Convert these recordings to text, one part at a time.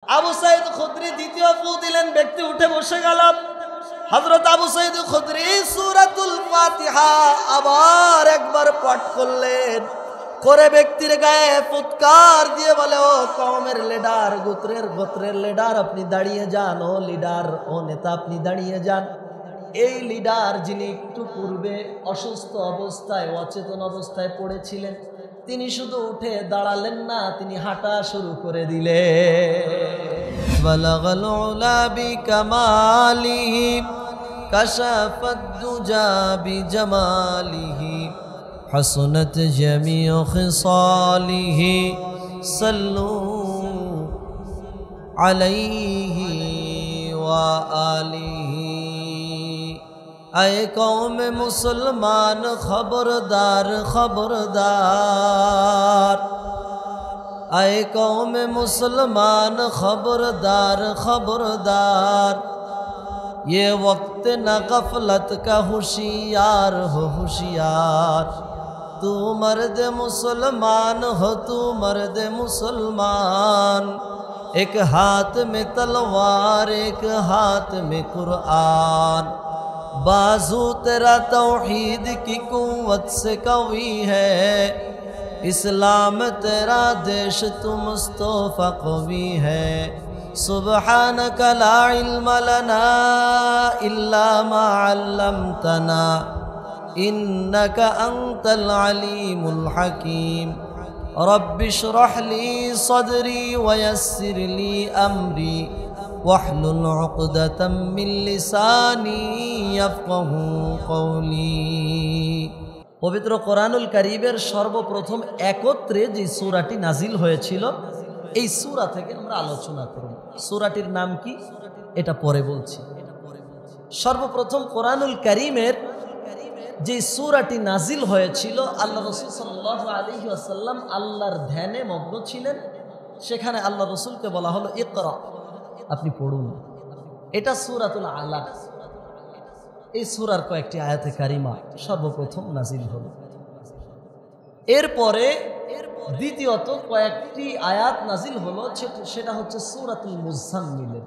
আবু সাইদ খুদরি দ্বিতীয় ফু দিলেন, ব্যক্তি উঠে বসে গেল। হযরত আবু সাইদ খুদরি সূরাতুল ফাতিহা আবার একবার পাঠ করলেন, করে ব্যক্তির গায়ে ফুৎকার দিয়ে বলে, ও কওমের লিডার, গোত্রের লিডার, আপনি দাঁড়িয়ে যান। ও লিডার, ও নেতা, আপনি দাঁড়িয়ে যান। এই লিডার যিনি একটু পূর্বে অসুস্থ অবস্থায়, অচেতন অবস্থায় পড়েছিলেন, তিনি শুধু উঠে দাঁড়ালেন না, তিনি হাঁটা শুরু করে দিলেন। বালাগাল উলা বিকামালিহি কাশাফাদ দুজা বিজামালিহি হাসনাত জামিউ খিসালিহি সাল্লু আলাইহি ওয়া আলিহি। আয়ে কওমে মুসলমান, খবরদার খবরদার। आए कौम मुसलमान, खबरदार खबरदार। ये वक्त न गफलत का होशियार हो होशियार। तू मर्द मुसलमान हो, तू मर्द मुसलमान। एक हाथ में तलवार, एक हाथ में कुरान। बाजू तेरा तौहीद की कुव्वत से कवी है। इस्लाम तेरा देश तू मुस्तफा कवी है। सुब्हानक ला इल्म लना इल्ला मा अल्लमतना इन्नका अंतल अलीमुल हकीम। रब्बि इश्रह ली सदरी वयस्सिर ली अमरी वाहलुल उक़दतम मिन लिसानी यफ़क़हू क़ौली। পবিত্র কোরআনুল কারীমের সর্বপ্রথম একত্রে যে সূরাটি নাজিল হয়েছিল, এই সূরা থেকে আমরা আলোচনা করব। সূরাটির নাম কি এটা পরে বলছি। সর্বপ্রথম কোরআনুল কারীমের যে সূরাটি নাজিল হয়েছিল, আল্লাহ রাসূল সাল্লাল্লাহু আলাইহি ওয়াসাল্লাম আল্লাহর ধ্যানে মগ্ন ছিলেন। সেখানে আল্লাহ রাসূলকে বলা হলো ইকরা, আপনি পড়ুন। এটা সূরাতুল আলাক। এই সূরার কয়েকটি আয়াতে কারিমা সর্বপ্রথম নাজিল হল। এরপরে দ্বিতীয়ত কয়েকটি আয়াত নাজিল হলো, সেটা হচ্ছে সূরাতুল মুজাম্মিলের।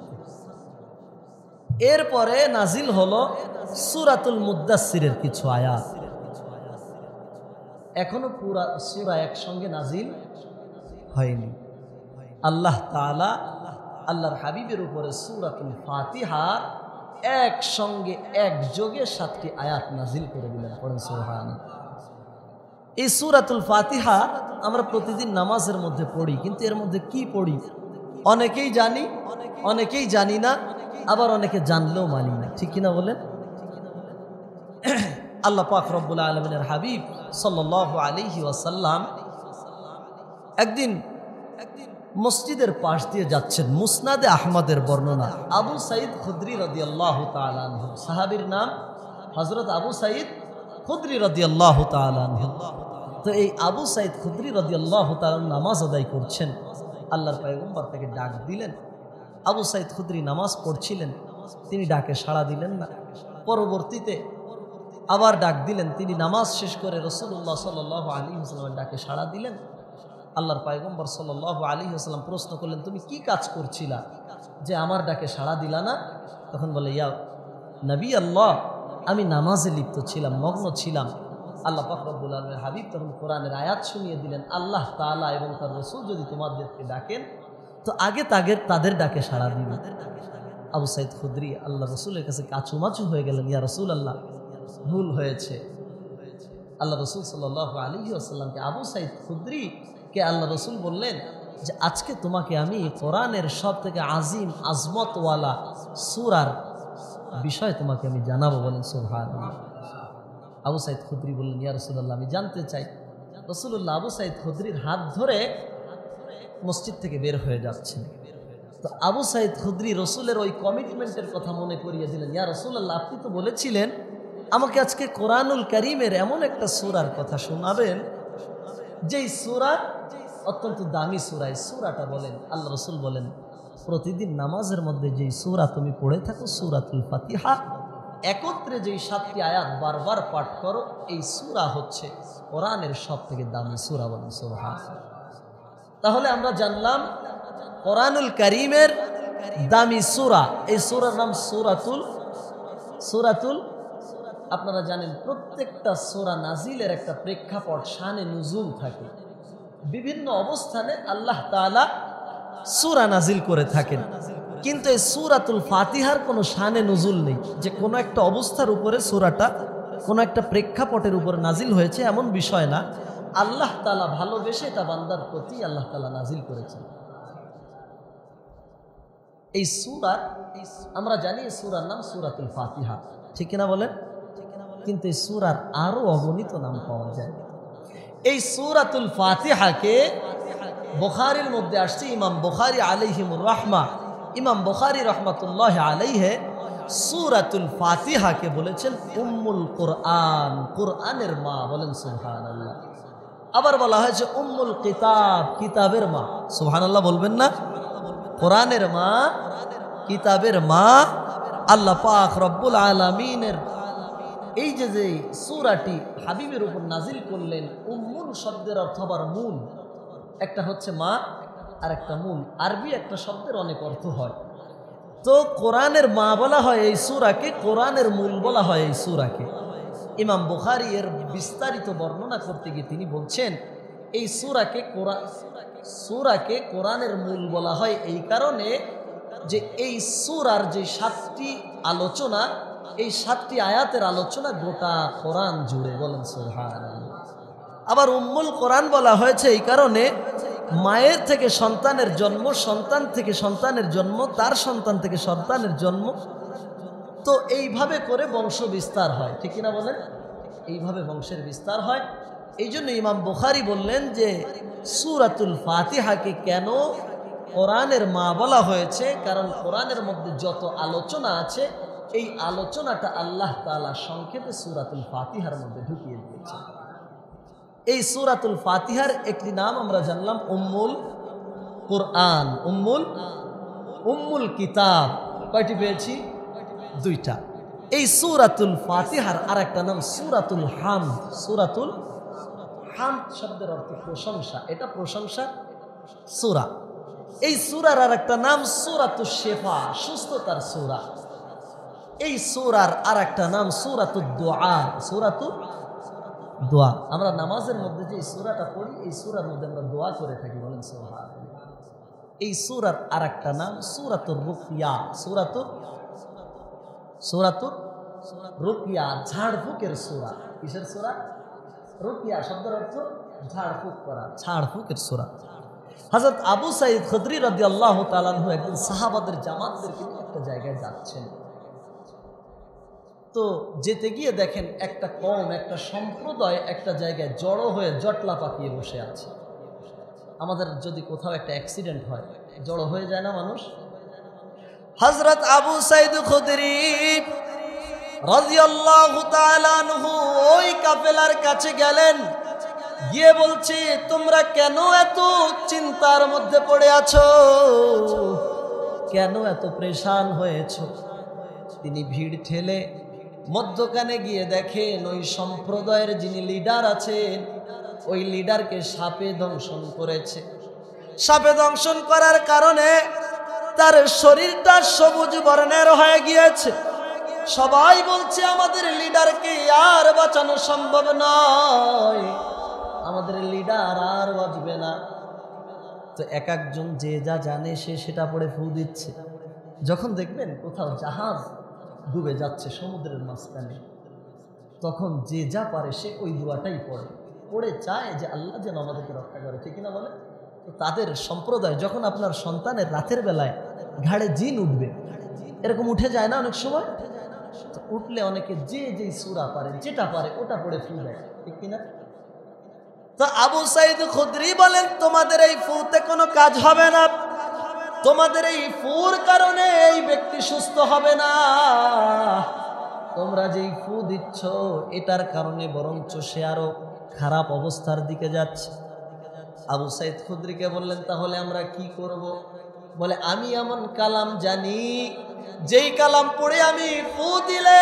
এরপরে নাজিল হলো সূরাতুল মুদ্দাসসিরের কিছু আয়াত। এখনো পুরা সূরা একসঙ্গে নাজিল হয়নি। আল্লাহ তাআলা আল্লাহর হাবিবের উপরে সূরাতুল ফাতিহা একসঙ্গে একযোগে 7টি আয়াত নাজিল করে দিলেন। পড়েন সুবহানাল্লাহ। এই সূরাতুল ফাতিহা আমরা প্রতিদিন নামাজের মধ্যে পড়ি, কিন্তু এর মধ্যে কি পড়ি অনেকেই জানি, অনেকেই জানি না, আবার অনেকে জানলেও মানি না, ঠিক কিনা বলেন? আল্লাহ পাক রব্বুল আলামিনের হাবিব সাল্লাল্লাহু আলাইহি ওয়াসাল্লাম একদিন মসজিদের পাশ দিয়ে যাচ্ছেন। মুসনাদে আহমদের বর্ণনা, আবু সাইদ খুদরি রাদিয়াল্লাহু তাআলা আনহু, সাহাবীর নাম হযরত আবু সাইদ খুদরি রাদিয়াল্লাহু তাআলা আনহু। তো এই আবু সাইদ খুদরি রাদিয়াল্লাহু তাআলা নামাজ আদায় করছেন। আল্লাহর পয়গম্বর তাকে ডাক দিলেন। আবু সাইদ খুদরি নামাজ পড়ছিলেন, তিনি ডাকে সাড়া দিলেন না। পরবর্তীতে আবার ডাক দিলেন, তিনি নামাজ শেষ করে রাসূলুল্লাহ সাল্লাল্লাহু আলাইহি ওয়াসাল্লামের ডাকে সাড়া দিলেন। আল্লাহর পয়গম্বর সাল্লাল্লাহু আলাইহি ওয়াসাল্লাম প্রশ্ন করলেন, তুমি কি কাজ করছিলা যে আমার ডাকে সাড়া দিলা না? তখন বলে, ইয়া নবী আল্লাহ, আমি নামাজে লিপ্ত ছিলাম, মগ্ন ছিলাম। আল্লাহ পাক রব্বুল আলামিনের হাবিব তখন কোরআনের আয়াত শুনিয়ে দিলেন, আল্লাহ তাআলা এবং তার রাসূল যদি তোমাদেরকে ডাকেন তো আগে তাদের ডাকে সাড়া দিবে। আবু সাইদ খুদরি আল্লাহ রাসূলের কাছে কাচুমাচু হয়ে গেলেন, ইয়া রাসূলুল্লাহ, ভুল হয়েছে। আল্লাহ রাসূল সাল্লাল্লাহু আলাইহি ওয়াসাল্লামকে আবু সাইদ খুদরি কে আল্লাহ রাসূল বললেন যে আজকে তোমাকে আমি কোরআনের সব থেকে আজিম আজমতওয়ালা সূরার বিষয় তোমাকে আমি জানাবো। বলেন সুবহানাল্লাহ। আবু সাইদ খুদরি বললেন, ইয়া রাসূলুল্লাহ, আমি জানতে চাই। রাসূলুল্লাহ আবু সাইদ খুদরির হাত ধরে মসজিদ থেকে বের হয়ে যাচ্ছেন। তো আবু সাইদ খুদরি রাসূলের ওই কমিটমেন্টের কথা মনে করিয়ে দিলেন, ইয়া রাসূলুল্লাহ, আপনি তো বলেছিলেন আমাকে আজকে কোরআনুল কারীমের এমন একটা সূরার কথা শোনাবেন যেই সূরা অত্যন্ত দামি সূরা। এই সূরাটা বলেন। আল্লাহ রাসূল বলেন, প্রতিদিন নামাজের মধ্যে যেই সূরা তুমি পড়ে থাকো, সূরাতুল ফাতিহা, একত্রে যেই 7টি আয়াত বারবার পাঠ করো, এই সূরা হচ্ছে কোরআনের সব থেকে দামি সূরা। বলেন সুবহানাল্লাহ। তাহলে আমরা জানলাম কোরআনুল কারীমের দামি সূরা, এই সূরার নাম সূরাতুল। আপনারা জানেন প্রত্যেকটা সূরা নাজিলের একটা প্রেক্ষাপট, শানে নুজুল থাকে। বিভিন্ন অবস্থানে আল্লাহ তাআলা সূরা নাজিল করে থাকেন, কিন্তু এই সূরাতুল ফাতিহার কোনো শানে নুজুল নেই যে কোনো একটা অবস্থার উপরে সূরাটা কোনো একটা প্রেক্ষাপটের উপরে নাজিল হয়েছে, এমন বিষয় না। আল্লাহ তাআলা ভালোবেসে তা বান্দার প্রতি আল্লাহ তাআলা নাজিল করেছেন। এই সূরার আমরা জানি এই সূরার নাম সূরাতুল ফাতিহা, ঠিক কিনা বলেন? কিন্তু এই সূরার আরো অগণিত নাম পাওয়া যায়। এই সূরাতুল ফাতিহাকে বুখারীর মধ্যে আসছে, ইমাম বুখারী আলাইহিমুর রাহমা, ইমাম বুখারী রাহমাতুল্লাহি আলাইহি সূরাতুল ফাতিহাকে বলেছেন উম্মুল কুরআন, কুরআনের মা। বলেন সুবহানাল্লাহ। আবার বলা হয়েছে উম্মুল কিতাব, কিতাবের মা। সুবহানাল্লাহ বলবেন না? কোরআনের মা, কিতাবের মা, আল্লাহ পাক রব্বুল আলামিনের এই যে সূরাটি হাবিবের উপর নাজিল করলেন, উম্মুল শব্দের অর্থ আবার মূল। একটা হচ্ছে মা আর একটা মূল। আরবি একটা শব্দের অনেক অর্থ হয়। তো কোরআনের মা বলা হয় এই সূরাকে, কোরআনের মূল বলা হয় এই সূরাকে। ইমাম বুখারী এর বিস্তারিত বর্ণনা করতে গিয়ে তিনি বলছেন এই সূরাকে কোরআনের মূল বলা হয় এই কারণে যে এই সূরার যে 7টি আলোচনা, এই 7টি আয়াতের আলোচনা গোটা কোরআন জুড়ে। বলেন সুবহানাল্লাহ। আবার উম্মুল কোরআন বলা হয়েছে এই কারণে মায়ের থেকে সন্তানের জন্ম, সন্তান থেকে সন্তানের জন্ম, তার সন্তান থেকে সন্তানের জন্ম, তো এইভাবে করে বংশ বিস্তার হয়, ঠিক কিনা বলেন? এইভাবে বংশের বিস্তার হয়। এই জন্য ইমাম বুখারী বললেন যে সূরাতুল ফাতিহাকে কেন কোরআনের মা বলা হয়েছে, কারণ কোরআনের মধ্যে যত আলোচনা আছে এই আলোচনাটা আল্লাহ তাআলা সংক্ষেপে সূরাতুল ফাতিহার মধ্যে ঢুকিয়ে দিয়েছে। এই সূরাতুল ফাতিহার একটি নাম আমরা জানলাম উম্মুল কুরআন, উম্মুল কিতাব। কয়টি পেয়েছি? 2টা। এই সূরাতুল ফাতিহার আর একটা নাম সূরাতুল হামদ। সূরাতুল হামদ শব্দের অর্থ প্রশংসা, এটা প্রশংসা সূরা। এই সূরার আর একটা নাম সূরাতুশ শিফা, সুস্থতার সূরা। এই সূরার আর একটা নাম সূরাতুদ দুআ, সূরাতুদ দোয়া। আমরা নামাজের মধ্যে যে সূরাটা পড়ি এই সূরার মধ্যে আমরা দোয়া করে থাকি। বলেন সুবহানাল্লাহ। এই সূরার আরেকটা নাম সূরাতুর রুকিয়া, সূরাতুর রুকিয়া, ঝাড়ফুঁকের সূরা। কিসের সূরা? রুকিয়া শব্দের অর্থ ঝাড়ফুঁক করা, ঝাড়ফুঁকের সূরা। হযরত আবু সাঈদ খুদরি রাদিয়াল্লাহু তাআলা আনহু একদিন সাহাবাদের জামাতদেরকে নিয়ে একটা জায়গায় যাচ্ছেন। তো যেতে গিয়ে দেখেন একটা কওম, একটা সম্প্রদায় একটা জায়গায় জড়ো হয়ে জটলা পাকিয়ে বসে আছে। আমাদের যদি কোথাও একটা অ্যাক্সিডেন্ট হয় জড়ো হয়ে যায় না মানুষ? হযরত আবু সাঈদ খুদরি রাদিয়াল্লাহু তাআলা আনহু ওই কাফেলার কাছে গেলেন, গিয়ে বলছে তোমরা কেন এত চিন্তার মধ্যে পড়ে আছো, কেন এত পেরেশান হয়েছো? তিনি ভিড় ঠেলে মধ্যখানে গিয়ে দেখেন ওই সম্প্রদায়ের যিনি লিডার আছেন ওই লিডারকে সাপে দংশন করেছে। সাপে দংশন করার কারণে তার শরীরটা সবুজ বর্ণের হয়ে গিয়েছে। সবাই বলছে আমাদের লিডারকে আর বাঁচানো সম্ভব নয়, আমাদের লিডার আর বাঁচবে না। তো এক একজন যে যা জানে সে সেটা পড়ে ফু দিচ্ছে। যখন দেখবেন কোথাও জাহাজ ডুবে যাচ্ছে সমুদ্রের মাঝখানে, তখন যে যা পারে সে ওই দোয়াটাই পড়ে চায় যে আল্লাহ যেন আমাদেরকে রক্ষা করে, ঠিক না বলে? তো তাদের সম্প্রদায় যখন আপনার সন্তানের রাতের বেলায় ঘাড়ে জিন উঠবে, এরকম উঠে যায় না অনেক সময়? তো উঠলে অনেকে যে যেই সূরা পারে, যেটা পারে ওটা পড়ে ফু দেয়, ঠিক কিনা? তো আবু সাঈদ খুদরি বলেন তোমাদের এই ফুতে কোনো কাজ হবে না, তোমাদের এই ফুর কারণে এই ব্যক্তি সুস্থ হবে না, তোমরা যেই ফু দিচ্ছ এটার কারণে বরঞ্চ সে আরো খারাপ অবস্থার দিকে যাচ্ছে। আবু সাঈদ খুদরিকে বললেন তাহলে আমরা কি করব? বলে আমি এমন কালাম জানি যেই কালাম পড়ে আমি ফু দিলে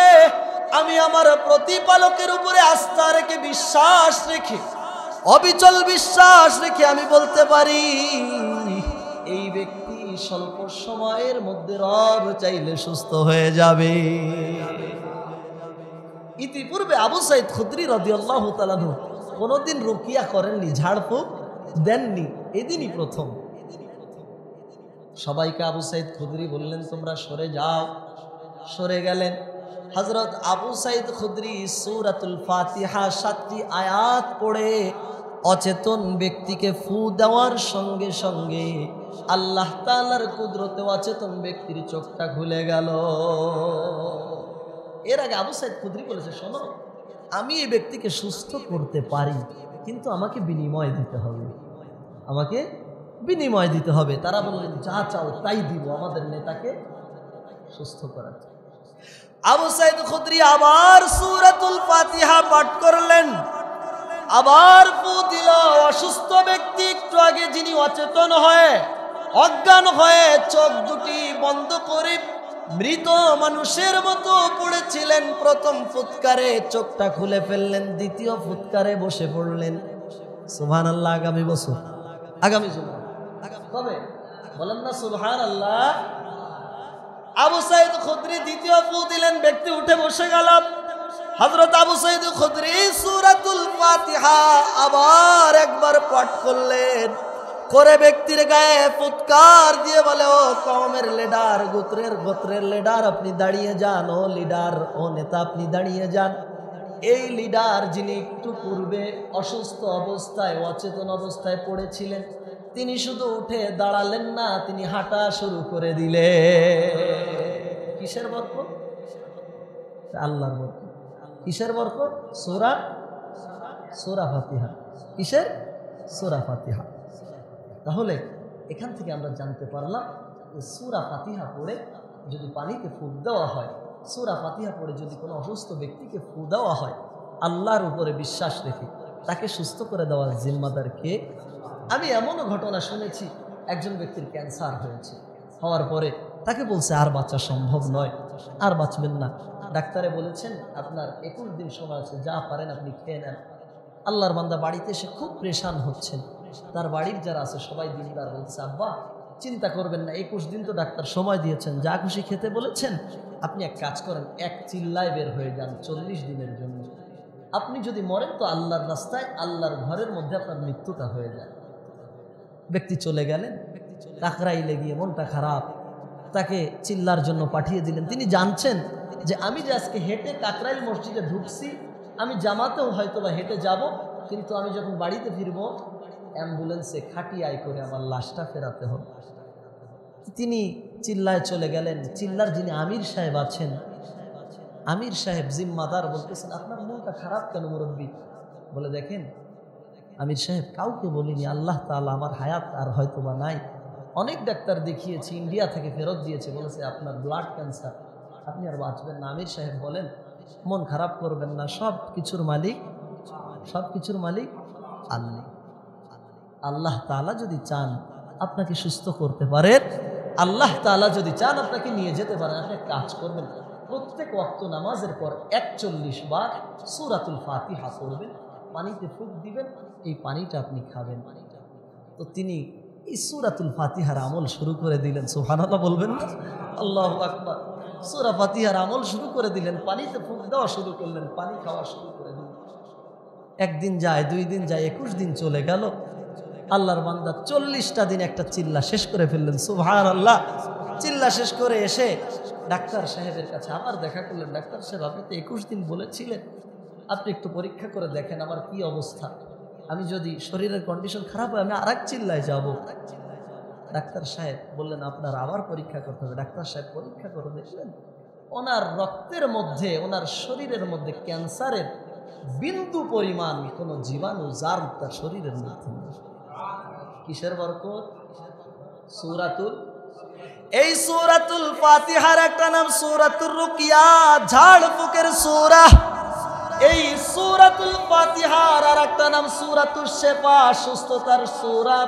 আমি আমার প্রতিপালকের উপরে আস্থা রেখে বিশ্বাস রেখে অবিচল বিশ্বাস রেখে আমি বলতে পারি এই ব্যক্তি স্বল্প সময়ের মধ্যে রব চাইলে সুস্থ হয়ে যাবে। ইতিপূর্বে আবু সাইদ খুদরি রাদিয়াল্লাহু তাআলা আনহু কোনোদিন রুকিয়া করেননি, ঝাড়ফুঁক দেননি, এদিনই প্রথম। সবাইকে আবু সাইদ খুদরি বললেন তোমরা সরে যাও, সরে গেলেন। হযরত আবু সাইদ খুদরি সূরাতুল ফাতিহা 7টি আয়াত পড়ে অচেতন ব্যক্তিকে ফু দেওয়ার সঙ্গে সঙ্গে আল্লাহ তাআলার কুদরতে অচেতন ব্যক্তির চোখটা খুলে গেল। এর আগে আবু সাইদ খুদরি বলেছে, শোনো, আমি এই ব্যক্তিকে সুস্থ করতে পারি, কিন্তু আমাকে বিনিময় দিতে হবে, আমাকে বিনিময় দিতে হবে। তারা বললেন যা চাও তাই দিব, আমাদের নেতাকে সুস্থ করার। আবু সাইদ খুদরি আবার সূরাতুল ফাতিহা পাঠ করলেন, আবার ফু দিল। অসুস্থ ব্যক্তি, একটু আগে যিনি অচেতন হয়ে অজ্ঞান হয়ে চোখ দুটি বন্ধ করে মৃত মানুষের মতো পড়েছিলেন, প্রথম ফুৎকারে চোখটা খুলে ফেললেন, দ্বিতীয় ফুৎকারে বসে পড়লেন। সুবহানাল্লাহ। আগামী বছর, আগামী জুমা কবে বলেন না সুবহানাল্লাহ। আবু সাইদ খুদরি দ্বিতীয় ফু দিলেন, ব্যক্তি উঠে বসে গেল। হযরত আবু সাইদ খুদরি সূরাতুল ফাতিহা আবার একবার পাঠ করলেন, করে ব্যক্তির গায়ে ফুৎকার দিয়ে বলে, ও কওমের লিডার, গোত্রের লিডার, আপনি দাঁড়িয়ে যান। ও লিডার, ও নেতা, আপনি দাঁড়িয়ে যান। এই লিডার যিনি একটু পূর্বে অসুস্থ অবস্থায় অচেতন অবস্থায় পড়েছিলেন, তিনি শুধু উঠে দাঁড়ালেন না, তিনি হাঁটা শুরু করে দিলেন। কিসের বরকত? আল্লাহর বরকত। কিসের বরকত? সূরা ফাতিহা। কিসের? সূরা ফাতিহা। তাহলে এখান থেকে আমরা জানতে পারলাম যে সূরা ফাতিহা পড়ে যদি পানিতে ফুঁক দেওয়া হয়, সূরা ফাতিহা পড়ে যদি কোনো অসুস্থ ব্যক্তিকে ফু দেওয়া হয়, আল্লাহর উপরে বিশ্বাস রেখে তাকে সুস্থ করে দেওয়ার জিম্মাদার কে? আমি এমনও ঘটনা শুনেছি, একজন ব্যক্তির ক্যান্সার হয়েছে, হওয়ার পরে তাকে বলছে আর বাঁচা সম্ভব নয়, আর বাঁচবেন না। ডাক্তারে বলেছেন আপনার 21 দিন সময় আছে, যা পারেন আপনি খেয়ে নেন। আল্লাহর বান্দা বাড়িতে এসে খুব পরেশান হচ্ছেন। তার বাড়ির যারা আছে সবাই দিনদার, বলছে আব্বা চিন্তা করবেন না, 21 দিন তো ডাক্তার সময় দিয়েছেন, যা খুশি খেতে বলেছেন, আপনি এক কাজ করেন, এক চিল্লায় বের হয়ে যান 40 দিনের জন্য। আপনি যদি মরেন তো আল্লাহর রাস্তায়, আল্লাহর ঘরের মধ্যে আপনার মৃত্যুটা হয়ে যায়। ব্যক্তি চলে গেলেন, কাকরাইলে গিয়ে মনটা খারাপ, তাকে চিল্লার জন্য পাঠিয়ে দিলেন। তিনি জানছেন যে আমি যে আজকে হেঁটে কাকরাইল মসজিদে ঢুকছি, আমি জামাতেও হয়তো বা হেঁটে যাব, কিন্তু আমি যখন বাড়িতে ফিরব অ্যাম্বুলেন্সে খাটিয়ায় করে আমার লাশটা ফেরাতে হবে। তিনি চিল্লায় চলে গেলেন। চিল্লার যিনি আমির সাহেব আছেন, আমির সাহেব জিম্মাদার, বলতেছেন আপনার মনটা খারাপ কেন মুরব্বী? বলে দেখেন আমির সাহেব, কাউকে বলিনি, আল্লাহ তাআলা আমার হায়াত আর হয়তো বা নাই, অনেক ডাক্তার দেখিয়েছি, ইন্ডিয়া থেকে ফেরত দিয়েছে, বলেছে আপনার ব্লাড ক্যান্সার, আপনি আর বাঁচবেন না। আমির সাহেব বলেন মন খারাপ করবেন না, সব কিছুর মালিক আল্লাহ। আল্লাহ তাআলা যদি চান আপনাকে সুস্থ করতে পারেন, আল্লাহ তাআলা যদি চান আপনাকে নিয়ে যেতে পারেন, আপনি কাজ করবেন, প্রত্যেক ওয়াক্ত নামাজের পর 41 বার সূরাতুল ফাতিহা পড়বেন, পানিতে ফুঁক দিবেন, এই পানিটা আপনি খাবেন। তো তিনি এই সূরাতুল ফাতিহার আমল শুরু করে দিলেন। সুবহানাল্লাহ বলবেন না? আল্লাহু আকবার। সূরা ফাতিহার আমল শুরু করে দিলেন, পানিতে ফুঁক দেওয়া শুরু করলেন, পানি খাওয়া শুরু করে দিলেন। একদিন যায়, 2 দিন যায়, 21 দিন চলে গেল। আল্লাহর বান্দা 40টা দিন একটা চিল্লা শেষ করে ফেললেন। সুবহানাল্লাহ। চিল্লা শেষ করে এসে ডাক্তার সাহেবের কাছে আবার দেখা করলেন। ডাক্তার সাহেব, আপনি তো 21 দিন বলেছিলেন, আপনি একটু পরীক্ষা করে দেখেন আমার কি অবস্থা, আমি যদি শরীরের কন্ডিশন খারাপ হয় আমি আরেক চিল্লায় যাব। ডাক্তার সাহেব বললেন আপনার আবার পরীক্ষা করতে হবে। ডাক্তার সাহেব পরীক্ষা করে দেখলেন ওনার রক্তের মধ্যে, ওনার শরীরের মধ্যে ক্যান্সারের বিন্দু পরিমাণ কোনো জীবাণু জার্ম তার শরীরের মধ্যে নেই। কিসের বরকত? এই সূরাতুল ফাতিহার একটা নাম সূরাতুর রুকিয়া, ঝাড় ফুকের সূরা। এই সূরাতুল ফাতিহার আর একটা নাম সূরাতুশ শিফা, সুস্থতার সূরা।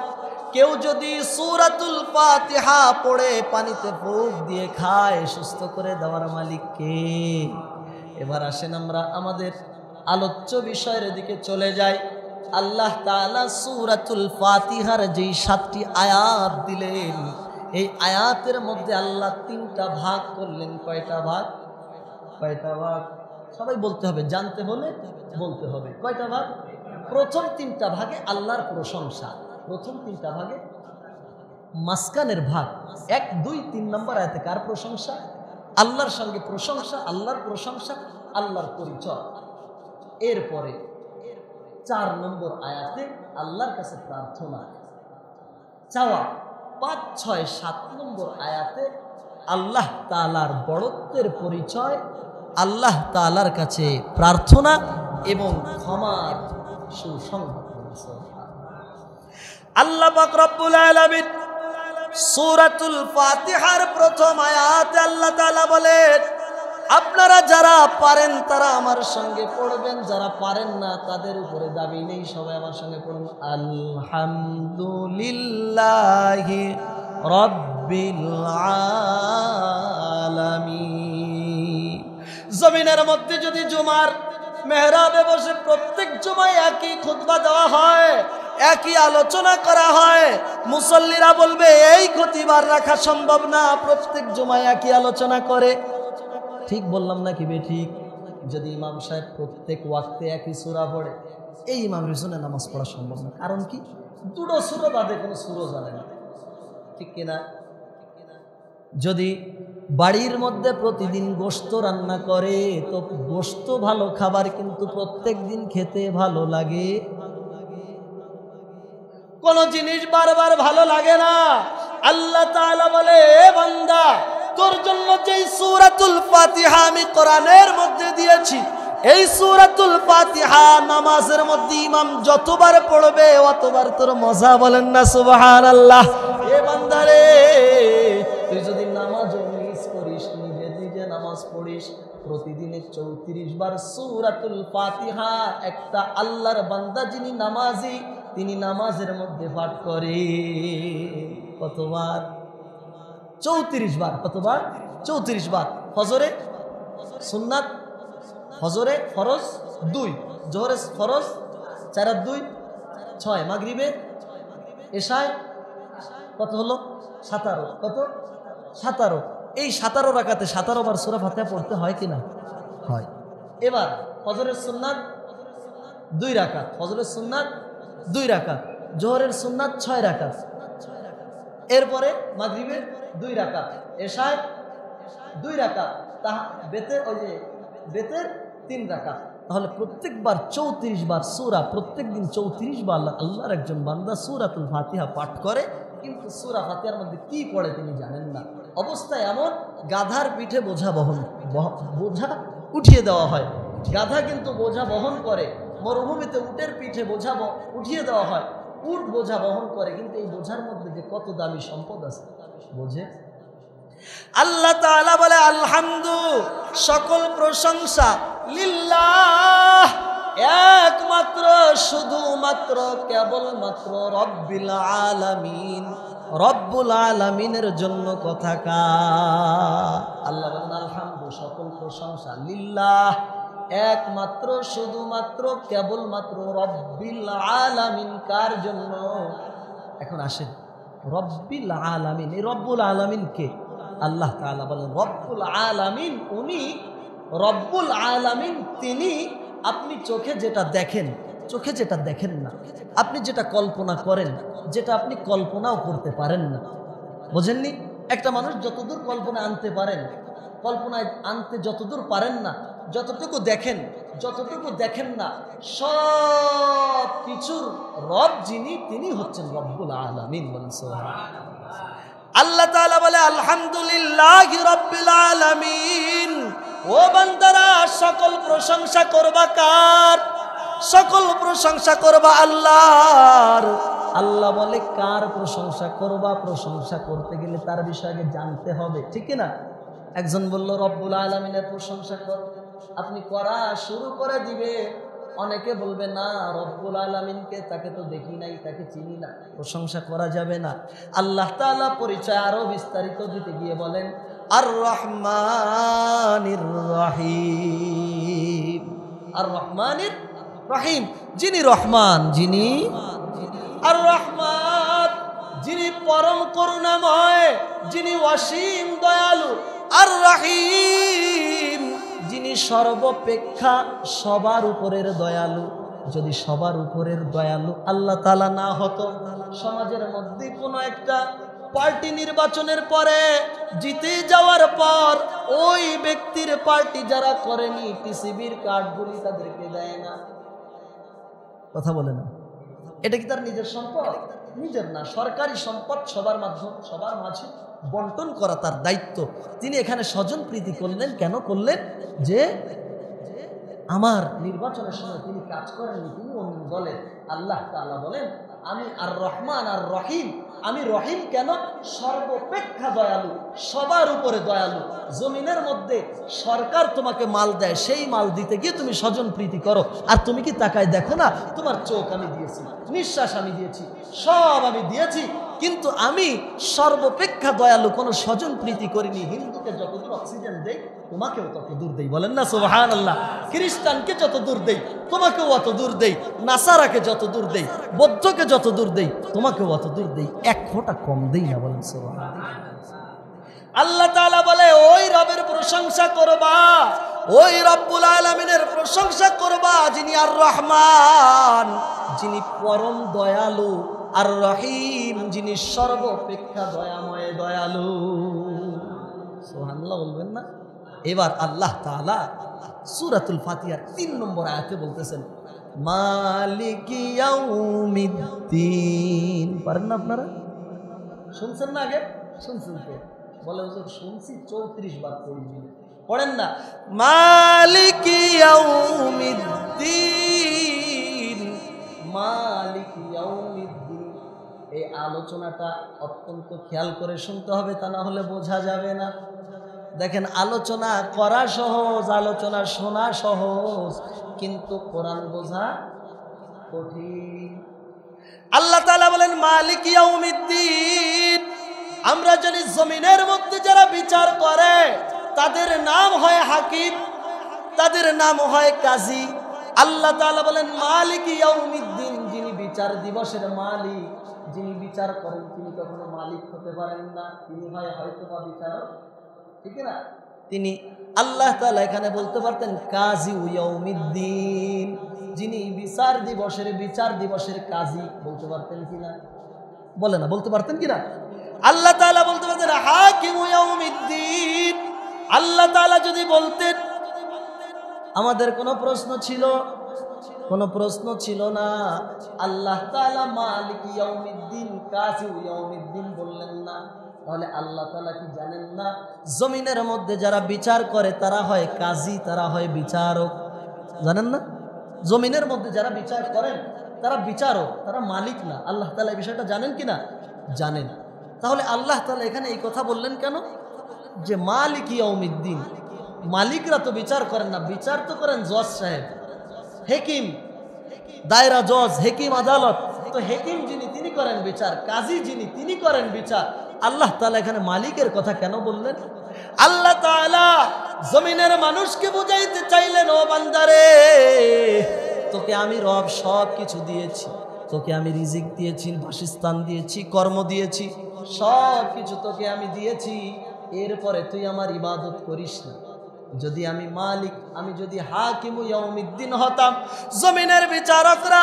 কেউ যদি সূরাতুল ফাতিহা পড়ে পানিতে ফুঁক দিয়ে খায়, সুস্থ করে দেওয়ার মালিক কে? এবার আসেন আমরা আমাদের আলোচ্য বিষয়ের দিকে চলে যাই। আল্লাহ তাআলা সূরাতুল ফাতিহার যেই 7টি আয়াত দিলেন, এই আয়াতের মধ্যে আল্লাহ তিনটা ভাগ করলেন। কয়টা ভাগ? কয়টা ভাগ? সবাই বলতে হবে, জানতে হলে বলতে হবে। কয়টা ভাগ? প্রথম তিনটা ভাগে আল্লাহর প্রশংসা, প্রথম তিনটা ভাগে। মাঝখানের ভাগ 1, 2, 3 নম্বর আয়াতে কার প্রশংসা? আল্লাহর সঙ্গে প্রশংসা, আল্লাহর প্রশংসা, আল্লাহর পরিচয়। এরপরে 4 নম্বর আয়াতে আল্লাহর কাছে প্রার্থনা চাওয়া। 5, 6, 7 নম্বর আয়াতে আল্লাহ তাআলার বড়ত্বের পরিচয়, আল্লাহ তাআলার কাছে প্রার্থনা এবং ক্ষমার সুসংবাদ। আল্লাহ পাক রব্বুল আলামিন সূরাতুল ফাতিহার প্রথম আয়াতে আল্লাহ তাআলা বলেন, আপনারা যারা পারেন তারা আমার সঙ্গে পড়বেন, যারা পারেন না তাদের উপরে দাবি নেই, সবাই আমার সঙ্গে পড়ুন। আলহামদুলিল্লাহি রাব্বিল আলামিন। জমিনের মধ্যে যদি জুমার মেহরাবে বসে প্রত্যেক জুমায় একই খুতবা দেওয়া হয়, একই আলোচনা করা হয়, মুসল্লিরা বলবে এই খুতবা রাখা সম্ভব না, প্রত্যেক জুমায় একই আলোচনা করে। ঠিক বললাম নাকি বে ঠিক? যদি ইমাম সাহেব প্রত্যেক ওয়াক্তে একই সূরা পড়ে, এই ইমামের পিছনে নামাজ পড়া সম্ভব না। কারণ কি? দুটো সূরা বাদে কোনো সূরা জানে না, ঠিক কিনা? যদি বাড়ির মধ্যে প্রতিদিন গোশত রান্না করে, তো গোশত ভালো খাবার, কিন্তু প্রত্যেক দিন খেতে ভালো লাগে। কোন জিনিস বারবার ভালো লাগে না। আল্লাহ তাআলা বলে, এ বান্দা, তোর জন্য যেই সূরাতুল ফাতিহা আমি কোরআনের মধ্যে দিয়েছি, এই সূরাতুল ফাতিহা নামাজের মধ্যে ইমাম যতবার পড়বে অতবার তোর মজা। বলেন না সুবহানাল্লাহ? এ বান্দা রে, তুই যদি নামাজ মিস করিস, নিজে নিজে নামাজ পড়িস, প্রতিদিনে 34 বার সূরাতুল ফাতিহা একটা আল্লাহর বান্দা যিনি নামাজি, তিনি নামাজের মধ্যে পাঠ করে। কতবার? 34 বার। কতবার? 34 বার। ফজরে সুন্নাত, ফজরে ফরজ 2, জোহরে ফরজ 4 আর 2 6, মাগরিবে এশায় কত হলো? 17। কত? 17। এই 17 রাকাতে 17 বার সূরা ফাতিহা পড়তে হয় কিনা? হয়। এবার ফজরের সুন্নাত 2 রাকাত, ফজরের সুন্নাত 2 রাকাত, জোহরের সুন্নাত 6 রাকাত, এরপরে মাগরিবের 2 রাকাত, এশায় 2 রাকাত, বেতের ওই যে বেতের 3 রাকাত। তাহলে প্রত্যেকবার 34 বার সূরা, প্রত্যেক দিন 34 বার আল্লাহর একজন বান্দা সূরাতুল ফাতিহা পাঠ করে, কিন্তু সূরা ফাতিহার মধ্যে কি পড়ে তিনি জানেন না। অবস্থা এমন, গাধার পিঠে বোঝা উঠিয়ে দেওয়া হয়। গাধা কিন্তু বোঝা বহন করে, মরুভূমিতে উটের পিঠে বোঝা উঠিয়ে দেওয়া হয়, উট বোঝা বহন করে, কিন্তু এই বোঝার মধ্যে যে কত দামি সম্পদ আছে বোঝে। আল্লাহ তাআলা বলে, আলহামদু, সকল প্রশংসা, লিল্লাহ, একমাত্র শুধুমাত্র কেবলমাত্র রব্বিল আলামিন, রব্বুল আলামিনের জন্য কথাকার। আল্লাহ বলেন আলহামদু, সকল প্রশংসা, লিল্লাহ, একমাত্র শুধুমাত্র কেবলমাত্র রব্বিল আলামিন, কার জন্য? এখন আসেন, রব্বিল আলামিন, এই রব্বুল আলামিন কে? আল্লাহ তাআলা বলেন রব্বুল আলামিন, উনি রব্বুল আলামিন, তিনি আপনি চোখে যেটা দেখেন, চোখে যেটা দেখেন না, আপনি যেটা কল্পনা করেন, যেটা আপনি কল্পনাও করতে পারেন না। বোঝেননি? একটা মানুষ যতদূর কল্পনা আনতে পারেন, কল্পনায় আনতে যতদূর পারেন না, যতটুকু দেখেন, যতটুকু দেখেন না, সব কিছুর রব যিনি, তিনি হচ্ছেন রব্বুল আলামিন। বলেন সুবহানাল্লাহ। আল্লাহ তাআলা বলে আলহামদুলিল্লাহি রাব্বিল আলামিন। ও বান্দারা, সকল প্রশংসা করবা কার? সকল প্রশংসা করবা আল্লাহর। আল্লাহ বলে কার প্রশংসা করবা? প্রশংসা করতে গেলে তার বিষয়ে জানতে হবে, ঠিক না? একজন বলল রব্বুল আলামিনের প্রশংসা কর, আপনি করা শুরু করে দিবে। অনেকে বলবে না, রব্বুল আলামিনকে তাকে তো দেখি নাই, তাকে চিনি না, প্রশংসা করা যাবে না। আল্লাহ তাআলা পরিচয় আরো বিস্তারিত দিতে গিয়ে বলেন আর রহমানির রহিম, আর রহমানির রহিম, যিনি রহমান, যিনি আর রহমান, যিনি পরম করুণাময়, যিনি অসীম দয়ালু, আর রহিম যিনি সর্বাপেক্ষা সবার উপরের দয়ালু। যদি সবার উপরের দয়ালু আল্লাহ তাআলা না হতো, সমাজের মধ্যে কোনো একটা পার্টি নির্বাচনের পরে জিতে যাওয়ার পর ওই ব্যক্তির পার্টি যারা করেনি পিসিবির কার্ডগুলি তাদেরকে দেয় না। কথা বলে না, এটা কি তার নিজের সম্পদ? নিজের না, সরকারি সম্পদ সবার মাঝে বন্টন করা তার দায়িত্ব। তিনি এখানে স্বজন প্রীতি করলেন। কেন করলেন? যে আমার নির্বাচনের সময় তিনি কাজ করেননি, তিনি অন্য দলের। আল্লাহ তাআলা বলেন আমি আর রহমান আর রহিম। আমি রহিম কেন? সর্বাপেক্ষা দয়ালু, সবার উপরে দয়ালু। জমিনের মধ্যে সরকার তোমাকে মাল দেয়, সেই মাল দিতে গিয়ে তুমি স্বজন প্রীতি করো, আর তুমি কি তাকায় দেখো না তোমার চোখ আমি দিয়েছি, নিঃশ্বাস আমি দিয়েছি, সব আমি দিয়েছি, কিন্তু আমি সর্বাপেক্ষা দয়ালু, কোনো স্বজন প্রীতি করিনি। হিন্দুকে যতদূর অক্সিজেন দেই তোমাকেও তত দূর দেই, বলেন না সুবহানাল্লাহ। খ্রিস্টানকে যত দূর দেই তোমাকেও অত দূর দেই, নাসারাকে যত দূর দেই, বৌদ্ধকে যত দূর দেই তোমাকেও অত দূর দেই, এক ফোঁটা কম দেই না, বলেন সুবহানাল্লাহ। আল্লাহ তাআলা বলে ওই রবের প্রশংসা করবা, ওই রব্বুল আলামিনের প্রশংসা করবা যিনি আর রহমান, যিনি পরম দয়ালু, আর রহিম যিনি সর্বাপেক্ষা দয়াময় দয়ালু। সুবহানাল্লাহ বলবেন না? এবার আল্লাহ তাআলা সূরাতুল ফাতিহার ৩ নম্বর আয়াতে বলতেছেন মালিকি ইয়াউমিদ্দিন। পারেন না আপনারা? শুনছেন না? আগে শুনছেন তো? বলে হুজুর শুনছি 34 বার পড়ছি। পড়েন না মালিকি ইয়াউমিদ্দিন, মালিকি ইয়াউমিদ্দিন। এই আলোচনাটা অত্যন্ত খেয়াল করে শুনতে হবে, তা না হলে বোঝা যাবে না। দেখেন, আলোচনা করা সহজ, আলোচনা শোনা সহজ, কিন্তু কোরআন বোঝা কঠিন। আল্লাহ তাআলা বলেন মালিক ইয়াউমিদ্দিন। আমরা জানি জমিনের মধ্যে যারা বিচার করে তাদের নাম হয় হাকিম, তাদের নাম হয় কাজী। আল্লাহ তাআলা বলেন মালিক ইয়াউমিদ্দিন, যিনি বিচার দিবসের মালিক, যিনি বিচার করেন তিনি কখনো মালিক হতে পারেন না, তিনি হয়তো বা বিচারক, ঠিক না? তিনি আল্লাহ তাআলা এখানে বলতে পারতেন কাজী ইয়াউমিদ্দিন, যিনি বিচার দিবসের কাজী, বলতে পারতেন কিনা? বলে না, বলতে পারতেন কিনা? আল্লাহ তাআলা বলতে পারতেন হাকিম ইয়াউমিদ্দিন। আল্লাহ তাআলা যদি বলতেন, আমাদের কোনো প্রশ্ন ছিল না। আল্লাহ তাআলা মালিক ইয়াউমিদ্দিন, কাজী ইয়াউমিদ্দিন বললেন না, তাহলে আল্লাহ তাআলা কি জানেন না জমিনের মধ্যে যারা বিচার করে তারা হয় কাজী, তারা হয় বিচারক? জানেন না? জমিনের মধ্যে যারা বিচার করেন তারা বিচারক, তারা মালিক না। আল্লাহ তাআলা এই বিষয়টা জানেন কিনা? জানেন। তাহলে আল্লাহ তাআলা এখানে এই কথা বললেন কেন যে মালিক ইয়াউমিদ্দিন? মালিকরা তো বিচার করেন না, বিচার তো করেন জজ সাহেব, হেকিম, দায়রা জজ, হেকিম আদালত। তো হেকিম যিনি তিনি করেন বিচার, কাজী যিনি তিনি করেন বিচার। আল্লাহ তাআলা এখানে মালিকের কথা কেন বললেন? আল্লাহ তাআলা জমিনের মানুষকে বুঝাইতে চাইলেন, ও বান্দারে, তোকে আমি রব সব কিছু দিয়েছি, তোকে আমি রিজিক দিয়েছি, বাসস্থান দিয়েছি, কর্ম দিয়েছি, সব কিছু তোকে আমি দিয়েছি, এরপরে তুই আমার ইবাদত করিস না। যদি আমি মালিক, আমি যদি হাকিম ইয়াউমিদ্দিন হতাম, জমিনের বিচারকরা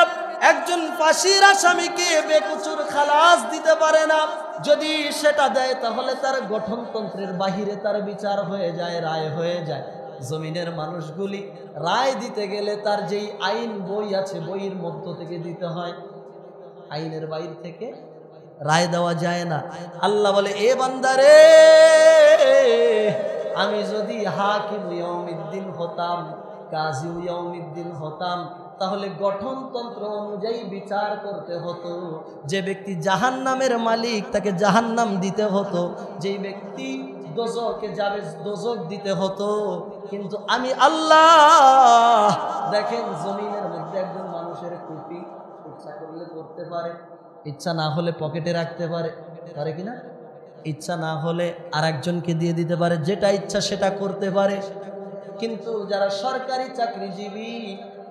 একজন ফাঁসির আসামিকে বেকসুর খালাস দিতে পারে না। যদি সেটা দেয় তাহলে তার গঠনতন্ত্রের বাহিরে তার বিচার হয়ে যায়, রায় হয়ে যায়। জমিনের মানুষগুলি রায় দিতে গেলে তার যেই আইন বই আছে, বইয়ের মধ্য থেকে দিতে হয়, আইনের বাইরে থেকে রায় দেওয়া যায় না। আল্লাহ বলে, এ বান্দারে, আমি যদি হাকিম ইয়াউমিদ্দিন হতাম, কাজী ইয়াউমিদ্দিন হতাম, তাহলে গঠনতন্ত্র অনুযায়ী বিচার করতে হতো। যে ব্যক্তি জাহান্নামের মালিক তাকে জাহান্নাম দিতে হতো, যেই ব্যক্তি দোজখে যাবে দোজখ দিতে হতো। কিন্তু আমি আল্লাহ, দেখেন জমিনের মধ্যে একজন মানুষের কোটি ইচ্ছা করলে করতে পারে, ইচ্ছা না হলে পকেটে রাখতে পারে, পারে কিনা? ইচ্ছা না হলে আর একজনকে দিয়ে দিতে পারে, যেটা ইচ্ছা সেটা করতে পারে। কিন্তু যারা সরকারি চাকরিজীবী,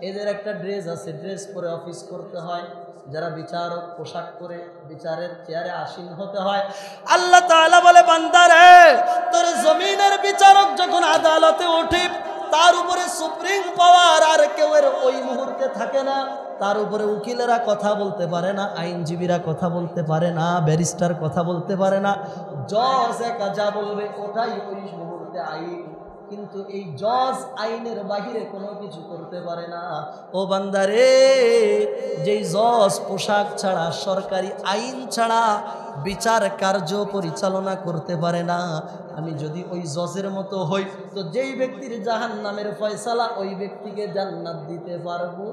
এদের একটা ড্রেস আছে, ড্রেস পরে অফিস করতে হয়। যারা বিচারক পোশাক করে বিচারের চেয়ারে আসীন হতে হয়, আল্লাহ তাআলা বলে বান্দারে তোর জমিনের বিচারক যখন আদালতে ওঠে তার উপরে সুপ্রিম পাওয়ার আর কেউ এর ওই মুহূর্তে থাকে না। তার উপরে উকিলেরা কথা বলতে পারে না, আইনজীবীরা কথা বলতে পারে না, ব্যারিস্টার কথা বলতে পারে না। জজ একা যা বলবে ওটাই ওই মুহূর্তে আইন। কিন্তু এই জজ আইনের বাহিরে কোনো কিছু করতে পারে না। ও বান্দারে, যেই জজ পোশাক ছাড়া সরকারি আইন ছাড়া বিচার কার্য পরিচালনা করতে পারে না, আমি যদি ওই জজের মতো হই তো যেই ব্যক্তির জাহান্নামের ফয়সালা ওই ব্যক্তিকে জান্নাত দিতে পারবো।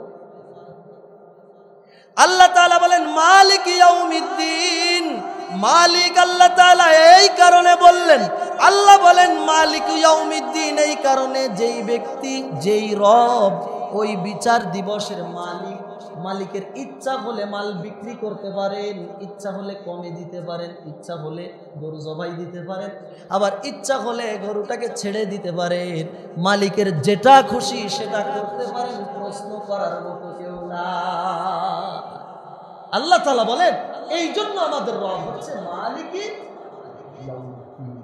আল্লাহ তাআলা বলেন মালিক ইয়াউমিদ্দিন, মালিক আল্লাহ তাআলা এই কারণে বললেন, আল্লাহ বলেন মালিক ইয়াউমিদ্দিন এই কারণে যেই ব্যক্তি যেই রব ওই বিচার দিবসের মালিক, মালিকের ইচ্ছা হলে মাল বিক্রি করতে পারেন, ইচ্ছা হলে কমে দিতে পারেন, ইচ্ছা হলে গরু জবাই দিতে পারেন, আবার ইচ্ছা হলে গরুটাকে ছেড়ে দিতে পারেন। মালিকের যেটা খুশি সেটা করতে পারেন, প্রশ্ন করার মতো কেউ না। আল্লাহ তাআলা বলেন এই জন্য আমাদের রব হচ্ছে মালিকি ইয়াউমুদ্দিন,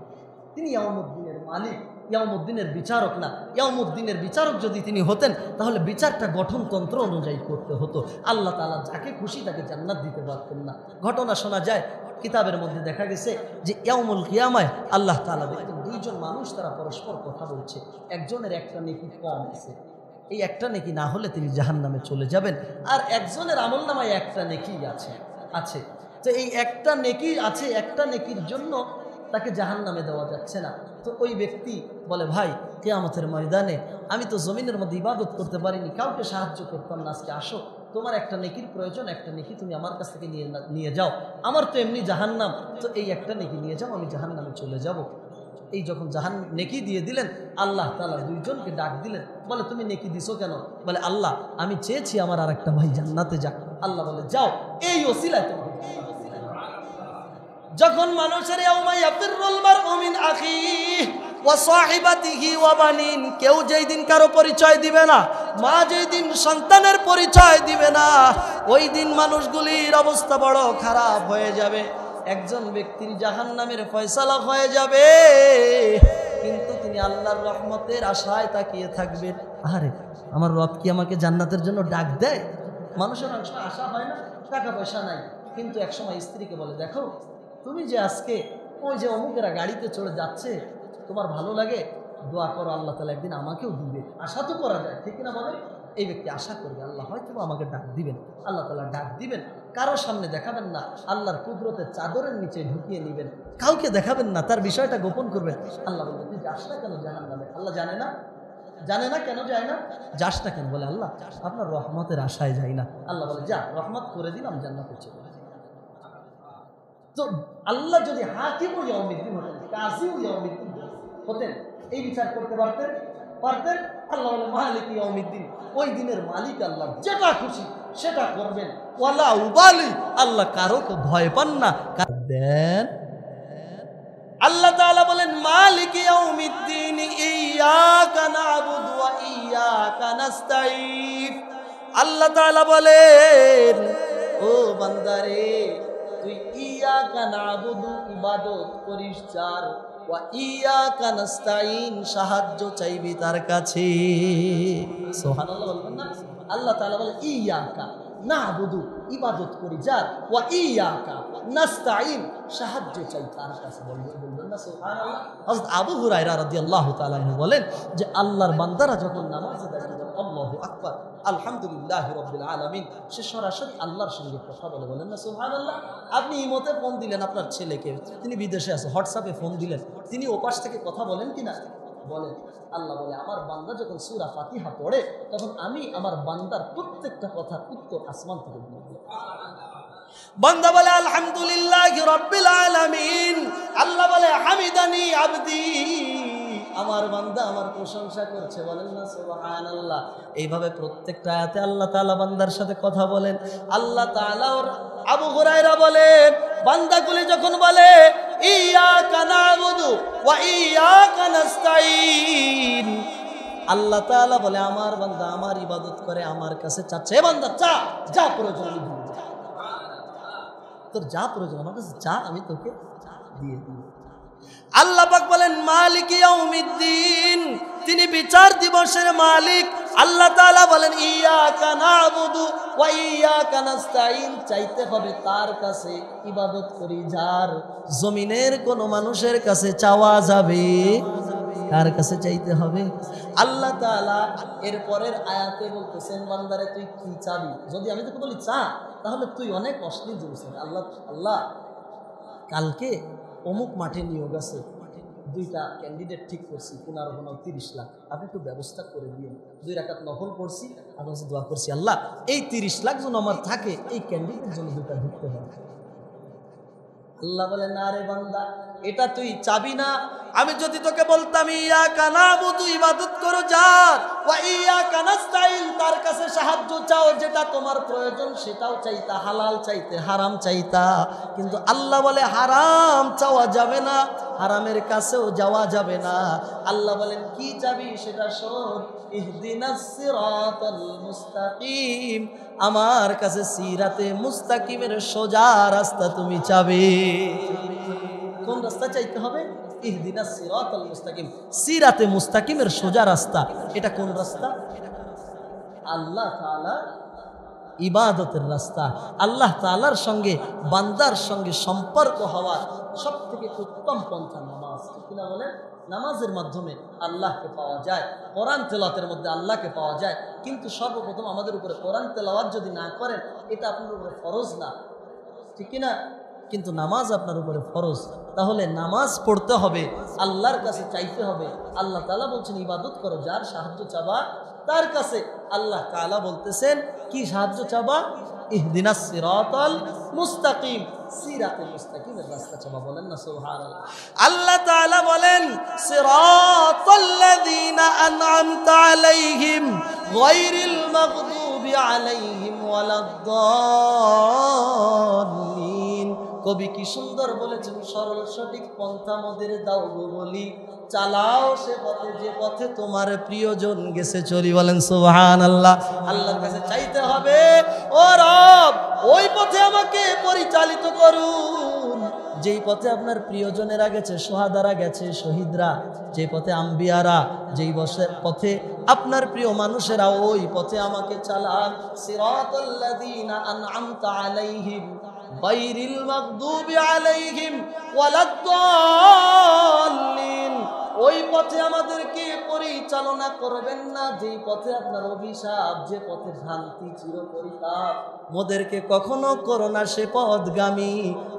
তিনি ইয়াউমুদ্দিনের মালিক, ইয়াউমুদ্দিনের বিচারক না। ইয়াউমুদ্দিনের বিচারক যদি তিনি হতেন তাহলে বিচারটা গঠনতন্ত্র অনুযায়ী করতে হতো। আল্লাহ তাআলা যাকে খুশি তাকে জান্নাত দিতে পারতেন না। ঘটনা শোনা যায়, কিতাবের মধ্যে দেখা গেছে যে ইয়াউমুল কিয়ামায় আল্লাহ তাআলা দেখতেন দুইজন মানুষ তারা পরস্পর কথা বলছে, একজনের একটা নেকি কম আছে, এই একটা নেকি না হলে তিনি জাহান্নামে চলে যাবেন, আর একজনের আমলনামায় একটা নেকি আছে তো এই একটা নেকি আছে, একটা নেকির জন্য তাকে জাহান্নামে দেওয়া যাচ্ছে না। তো ওই ব্যক্তি বলে ভাই কিয়ামতের ময়দানে আমি তো জমিনের মধ্যে ইবাদত করতে পারিনি, কাউকে সাহায্য করতাম না, আজকে আসো তোমার একটা নেকির প্রয়োজন, একটা নেকি তুমি আমার কাছ থেকে নিয়ে যাও, আমার তো এমনি জাহান্নাম, তো এই একটা নেকি নিয়ে যাও, আমি জাহান্নামে চলে যাব। এই যখন নেকি দিয়ে দিলেন আল্লাহ তাআলা দুইজনকে ডাক দিলেন, বলে তুমি নেকি দিছো কেন? বলে আল্লাহ আমি চেয়েছি আমার আর একটা ভাই জান্নাতে যাক। আল্লাহ বলে যাও, এই ওসিলায় তোমার। যখন মানুষের ইয়াউমা ইয়াফিরুল মারউ মিন আখিহি ওয়া সাহিবাতিহি ওয়া বানিন, কেউ যেই দিন কারো পরিচয় দিবে না, মা যেই দিন সন্তানের পরিচয় দিবে না, ওই দিন মানুষগুলির অবস্থা বড় খারাপ হয়ে যাবে। একজন ব্যক্তির জাহান্নামের ফয়সালা হয়ে যাবে, কিন্তু তিনি আল্লাহর রহমতের আশায় তাকিয়ে থাকবেন। আরে আমার রব কি আমাকে জান্নাতের জন্য ডাক দেয়? মানুষের অনেক সময় আশা হয় না, টাকা পয়সা নাই, কিন্তু একসময় স্ত্রীকে বলে দেখো তুমি যে আজকে ওই যে অমুকেরা গাড়িতে চড়ে যাচ্ছে, তোমার ভালো লাগে, দোয়া করো আল্লাহ তাআলা একদিন আমাকেও দিবে। আশা তো করা যায়, ঠিক না বলে? এই ব্যক্তি আশা করবে আল্লাহ হয়তো আমাকে ডাক দিবেন, আল্লাহ তাআলা ডাক দিবেন। কারো সামনে দেখাবেন না, আল্লাহর কুদরতের চাদরের নিচে ঢুকিয়ে নেবেন, কাউকে দেখাবেন না, তার বিষয়টা গোপন করবেন। আল্লাহ বলবেন তুই যাস না কেন জাহান্নামে? আল্লাহ জানে না কেন যায় না? যাস না কেন? বলে আল্লাহ আপনার রহমতের আশায় যাই না। আল্লাহ বলে যা, রহমত করে দিলাম, জান্নাতে চলে। তো আল্লাহ যদি হাকিম ইয়াউমিদ্দিন হতেন, কাজী ইয়াউমিদ্দিন হতেন, এই বিচার করতে পারতেন। আল্লাহ বলে মালিক ইয়াউমিদ্দিন, ওই দিনের মালিক আল্লাহ, যেটা খুশি সেটা করবেন। ওয়ালা উবালি, আল্লাহ কারোকে ভয় পান না। দেন আল্লাহ তাআলা বলেন মালিক ইয়াউমিদ্দিন ইয়্যাকা না'বুদু ওয়া ইয়্যাকা নাস্তাঈন। আল্লাহ তাআলা বলেন ও বান্দারে তুই ইয়্যাকা না'বুদু ইবাদত করিস যার, ওয়া ইয়্যাকা নাস্তাঈন সাহায্য চাইবি তার কাছে। সুবহানাল্লাহ বলবেন না? আল্লাহ তাআলা বলে ইয়্যাকা না'বুদু ইবাদত করি যার, ওয়া ইয়্যাকা নাস্তাঈন সাহায্য চাই তার কাছে। বলবেন না সুবহানাল্লাহ? হযরত আবু হুরায়রা রাদিয়াল্লাহু তাআলা আনহু বলেন যে আল্লাহর বান্দারা যখন নামাজে দাঁড়িয়ে বলে আল্লাহু আকবার আলহামদুলিল্লাহি রাব্বিল আলামিন, সে সরাসরি আল্লাহর সঙ্গে কথা বলে। বলেন না সুবহানাল্লাহ? আপনি ইমোতে ফোন দিলেন আপনার ছেলেকে, তিনি বিদেশে আছে, হোয়াটসঅ্যাপে ফোন দিলেন, তিনি ওপাশ থেকে কথা বলেন কিনা? বলেন। আল্লাহ বলে আমার বান্দা যখন সূরা ফাতিহা পড়ে তখন আমি আমার বান্দার প্রত্যেকটা কথার উত্তর আসমান থেকে দিয়ে দিই। বান্দা বলে আলহামদুলিল্লাহি রাব্বিল আলামিন, আল্লাহ বলে হামিদানি আবদি, আমার বান্দা আমার প্রশংসা করছে। বলেন না সুবহানাল্লাহ? এইভাবে প্রত্যেকটা আয়াতে আল্লাহ তাআলা বান্দার সাথে কথা বলেন। আল্লাহ তাআলা আবু হুরায়রা বলেন বান্দাগুলি যখন বলে ইয়্যাকা না'বুদু ওয়া ইয়্যাকা নাস্তাঈন, আল্লাহ তাআলা বলে আমার বান্দা আমার ইবাদত করে, আমার কাছে চাচ্ছে, এ বান্দা চা যা প্রয়োজন আমি দিব। তোর যা প্রয়োজন আমার কাছে যা, আমি তোকে দিয়ে দিব। আল্লাহ পাক বলেন মালিক ইয়াউমিদ্দিন, তিনি বিচার দিবসের মালিক। আল্লাহ তাআলা বলেন ইয়াকা না'বুদু ওয়া ইয়াকা নাস্তাইন, চাইতে হবে তার কাছে, ইবাদত করি যার। জমিনের কোন মানুষের কাছে চাওয়া যাবে, কার কাছে চাইতে হবে? আল্লাহ তাআলা এর পরের আয়াতে বলতেছেন বান্দারে তুই কি চাবি? যদি আমি তোকে বলি চা, তাহলে তুই অনেক অশ্লীল জিনিস। আল্লাহ কালকে অমুক মাঠে নিয়োগ আছে, 2টা ক্যান্ডিডেট ঠিক করছি, 15-30 লাখ, আপনি একটু ব্যবস্থা করে দিয়ে 2 রাকাত নফল পড়ছি, আপনার কাছে দোয়া করছি আল্লাহ এই 30 লাখ যেন আমার থাকে, এই ক্যান্ডিডেট জন্য 2টা ঢুকতে হবে। আল্লাহ বলে না রে বান্দা, এটা তুই চাবি না। আমি যদি তোকে বলতাম ইয়াকা না'বুদু, ইবাদত করো যার, ওয়া ইয়াকা নাস্তাইন, তার কাছে সাহায্য চাও, যেটা তোমার প্রয়োজন সেটাও চাইতা, হালাল চাইতে, হারাম চাইতা। কিন্তু আল্লাহ বলে হারাম চাওয়া যাবে না, হারামের কাছেও যাওয়া যাবে না। আল্লাহ বলেন কি চাবি সেটা শোন, ইহদিনাস সিরাতাল মুস্তাকিম, আমার কাছে সিরাতে মুস্তাকিমের সোজা রাস্তা তুমি চাবে। কোন রাস্তা চাইতে হবে? ইহদিনাস সিরাতাল মুস্তাকিম, সিরাতে মুস্তাকিমের সোজা রাস্তা। এটা কোন রাস্তা? আল্লাহ তাআলা ইবাদতের রাস্তা। আল্লাহ তাআলার সঙ্গে বান্দার সঙ্গে সম্পর্ক হওয়ার সবথেকে উত্তম পন্থা নামাজ। কিনা বলেন? নামাজের মাধ্যমে আল্লাহকে পাওয়া যায়, কোরআন তেলাওয়াতের মধ্যে আল্লাহকে পাওয়া যায়। কিন্তু সর্বপ্রথম আমাদের উপরে কোরআন তেলাওয়াত যদি না করেন, এটা আপনার উপরে ফরজ না, ঠিক কিনা? কিন্তু নামাজ আপনার উপরে ফরজ। তাহলে নামাজ পড়তে হবে, আল্লাহর কাছে চাইতে হবে। আল্লাহ তাআলা বলছেন ইবাদত করো যার, সাহায্য চাবা তার কাছে। আল্লাহ তাআলা বলতেছেন কি সাহায্য চাবা? ইহদিনাস সিরাতাল মুস্তাকিম, সিরাতে মুস্তাকিমের রাস্তা চাবা। বলেন না সুবহানাল্লাহ। আল্লাহ তাআলা বলেন সিরাতাল্লাযীনা আন'আমতা আলাইহিম গায়রিল মাগদুবি আলাইহিম ওয়ালাদ-দাল্লিন। কবি কি সুন্দর বলেছেন, সরল সঠিক পন্থা মোদের দাও গো বলি, চালাও সে পথে যে পথে তোমার প্রিয়জন গেছে চলি। বলেন সুবহানাল্লাহ। আল্লাহর কাছে চাইতে হবে, ও রব ওই পথে আমাকে পরিচালিত করুন যেই পথে আপনার প্রিয়জনেরা গেছে, সোহাদারা গেছে, শহীদরা, যে পথে আম্বিয়ারা, যেই পথে আপনার প্রিয় মানুষেরা, ওই পথে আমাকে চালান। সিরাতাল্লাযীনা আন'আমতা আলাইহিম গায়রিল মাগদুবি আলাইহিম ওয়ালাদ-দাল্লিন, ওই পথে আমাদেরকে পরিচালনা করবেন না যেই পথে আপনার অভিশাপ, যে পথে ভ্রান্তি চিরপরিতাপ, মোদেরকে কখনো করো না সে পথগামী।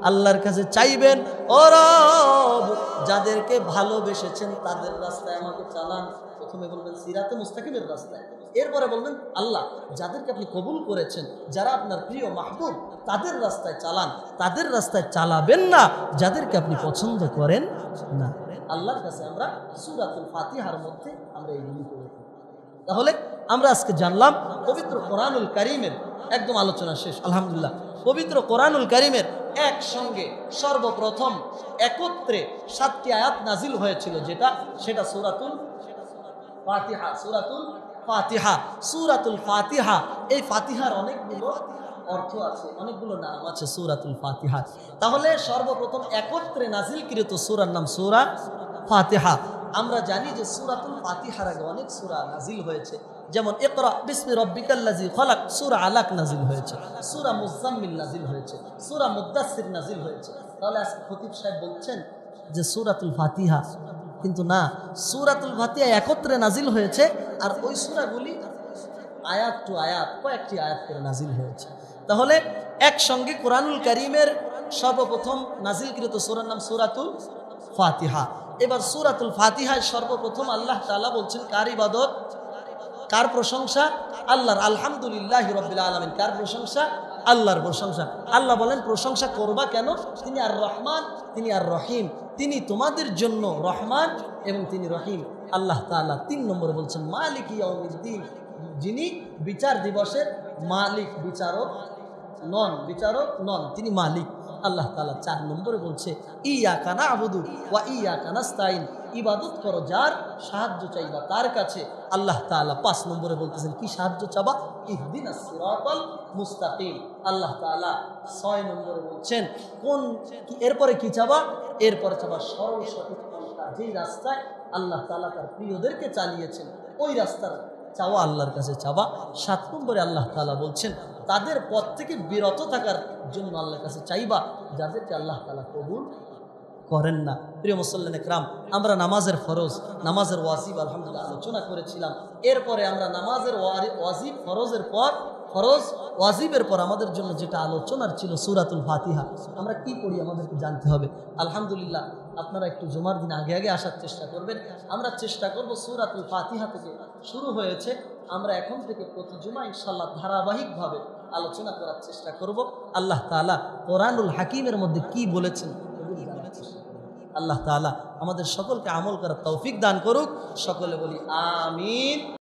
আল্লাহর কাছে চাইবেন, ও রব যাদেরকে ভালোবেসেছেন তাদের রাস্তায় আমাকে চালান। প্রথমে বলবেন সিরাতে মুস্তাকিমের রাস্তায়, এরপরে বলবেন আল্লাহ যাদেরকে আপনি কবুল করেছেন, যারা আপনার প্রিয় মাহবুব, তাদের রাস্তায় চালান। তাদের রাস্তায় চালাবেন না যাদেরকে আপনি পছন্দ করেন না। আল্লাহর কাছে আমরা সূরাতুল ফাতিহার মধ্যে আমরা এইগুলি করে থাকি। তাহলে আমরা আজকে জানলাম পবিত্র কোরআনুল কারীমের একদম আলোচনা শেষ আলহামদুলিল্লাহ। পবিত্র কোরআনুল কারীমের একসঙ্গে সর্বপ্রথম একত্রে 7টি আয়াত নাজিল হয়েছিল, সেটা সূরাতুল ফাতিহা। সূরাতুল ফাতিহা, সূরাতুল ফাতিহা, এই ফাতিহার অনেকগুলো অর্থ আছে, অনেকগুলো নাম আছে সূরাতুল ফাতিহা। তাহলে সর্বপ্রথম একত্রে নাজিলকৃত সূরার নাম সূরা ফাতিহা। আমরা জানি যে সূরাতুল ফাতিহার আগে অনেক সূরা নাজিল হয়েছে, যেমন ইকরা বিসমি রাব্বিকাল্লাযী খালাক, সূরা আলাক নাজিল হয়েছে, সূরা মুজাম্মিল নাজিল হয়েছে, সূরা মুদ্দাসসির নাজিল হয়েছে। তাহলে আজকে খতিব সাহেব বলছেন যে সূরাতুল ফাতিহা, কিন্তু না, সূরাতুল ফাতিহা একত্রে নাজিল হয়েছে, আর ওই সূরাগুলি আয়াত টু আয়াত, কয়েকটি আয়াত করে নাজিল হয়েছে। তাহলে একসঙ্গে কোরআনুল কারীমের সর্বপ্রথম নাজিলকৃত সূরার নাম সূরাতুল ফাতিহা। এবার সূরাতুল ফাতিহায় সর্বপ্রথম আল্লাহ তাআলা বলছেন কার ইবাদত, কার প্রশংসা? আল্লাহর। আলহামদুলিল্লাহি রাব্বিল আলামিন, কার প্রশংসা? আল্লাহর প্রশংসা। আল্লাহ বলেন প্রশংসা করবা কেন? তিনি আর রহমান, তিনি আর রহিম, তিনি তোমাদের জন্য রহমান এবং তিনি রহিম। আল্লাহ তাআলা 3 নম্বরে বলছেন মালিক ইয়াউমিদ্দিন, যিনি বিচার দিবসের মালিক, বিচারক নন, তিনি মালিক। আল্লাহ তাআলা 4 নম্বরে বলছে ইয়াকা না'বুদু ওয়া ইয়াকা নাস্তাইন, ইবাদত করো যার, সাহায্য চাইবা তার কাছে। আল্লাহ তাআলা 5 নম্বরে বলতেছেন কি সাহায্য চাবা, ইহদিনাস সিরাতাল মুস্তাকিম। আল্লাহ তাআলা 6 নম্বরে বলছেন কোন, এরপরে কি চাবা, এরপরে চাবা সরল সঠিক পন্থা, যেই রাস্তায় আল্লাহ তাআলা তার প্রিয়দেরকে চালিয়েছেন ওই রাস্তার চাওয়া আল্লাহর কাছে চাওয়া। 7 নম্বরে আল্লাহ তাআলা বলছেন তাদের পথ থেকে বিরত থাকার জন্য আল্লাহর কাছে চাইবা, যাদেরকে আল্লাহ তাআলা কবুল করেন না। প্রিয় মুসল্লিন একরাম, আমরা নামাজের ফরজ, নামাজের ওয়াজিব আলহামদুলিল্লাহ আলোচনা করেছিলাম। এরপরে আমরা নামাজের ওয়াজিব, ফরজের পর, ফরজ ওয়াজিবের পর আমাদের জন্য যেটা আলোচনার ছিল সূরাতুল ফাতিহা। আমরা কি পড়ি আমাদেরকে জানতে হবে। আলহামদুলিল্লাহ আপনারা একটু জুমার দিন আগে আগে আসার চেষ্টা করবেন। আমরা চেষ্টা করব সূরাতুল ফাতিহা থেকে শুরু হয়েছে, আমরা এখন থেকে প্রতি জুমা ইনশাআল্লাহ ধারাবাহিকভাবে আলোচনা করার চেষ্টা করব। আল্লাহ তাআলা কোরআনুল হাকিমের মধ্যে কি বলেছেন আল্লাহ তাআলা আমাদের সকলকে আমল করার তৌফিক দান করুক। সকলে বলি আমিন।